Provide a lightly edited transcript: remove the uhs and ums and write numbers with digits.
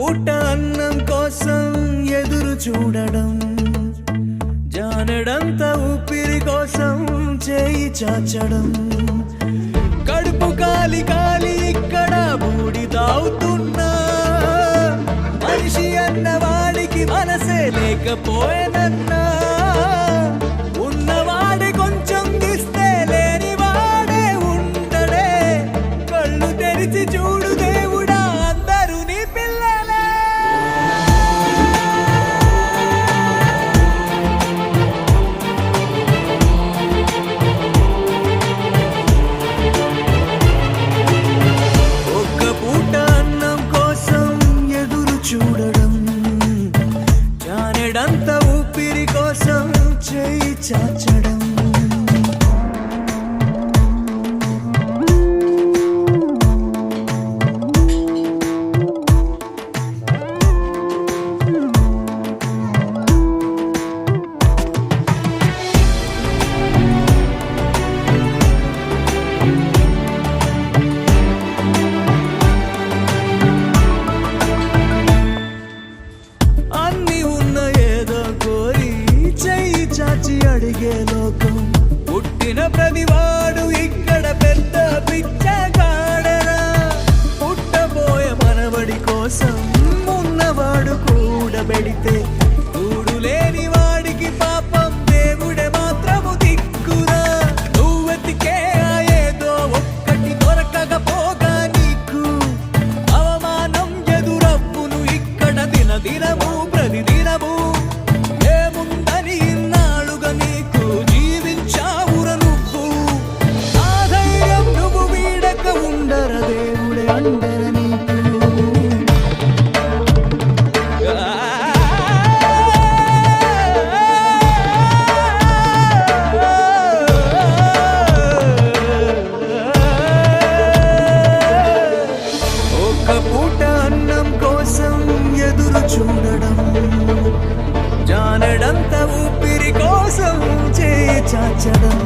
పూట అన్నం కోసం ఎదురు చూడడం, జానడంత ఊపిరి కోసం చేయి చాచడం, కడుపు కాలి కాలి ఇక్కడ బూడి తాగుతున్నా, మనిషి అన్నవాడికి మనసే లేకపోయేనన్నా, ఉన్నవాడి కొంచెం ఇస్తే లేని వాడే ఉండడే, కళ్ళు తెరిచి చూడు దేవుడా అందరూ నీ పిల్లలే. ఒక్క పూట అన్నం కోసం ఎదురు చూడడం, జానెడంత ఊపిరి కోసం చేయి చాచడం. అన్ని ఉన్న ఏదో కోరి చెయ్యి చాచి అడిగే లోకం, పుట్టిన ప్రతివాడు ఇక్కడ పెద్ద పిచ్చగాడరా, పుట్టబోయే మనవడి కోసం ఉన్నవాడు కూడబెడితే కూడు లేని వాడికి పాపం దేవుడే మాత్రము దిక్కురా, నువ్వెతికే ఏదో ఒక్కటి దొరకకపోగా నీకు అవమానం ఎదురప్పును ఇక్కడ దినదినము ప్రతిదినము, ఏముందని ఇన్నాళ్ళుగా నీకు జీవించావుర నువ్వు, ఆ ధైర్యం నువ్వు వీడక ఉండర దేవుడే అండర నీకు. ఒక్క పూట అన్నం కోసం ఎదురు చూడడం, జానడంత ఊపిరి కోసం చేయి చాచడం.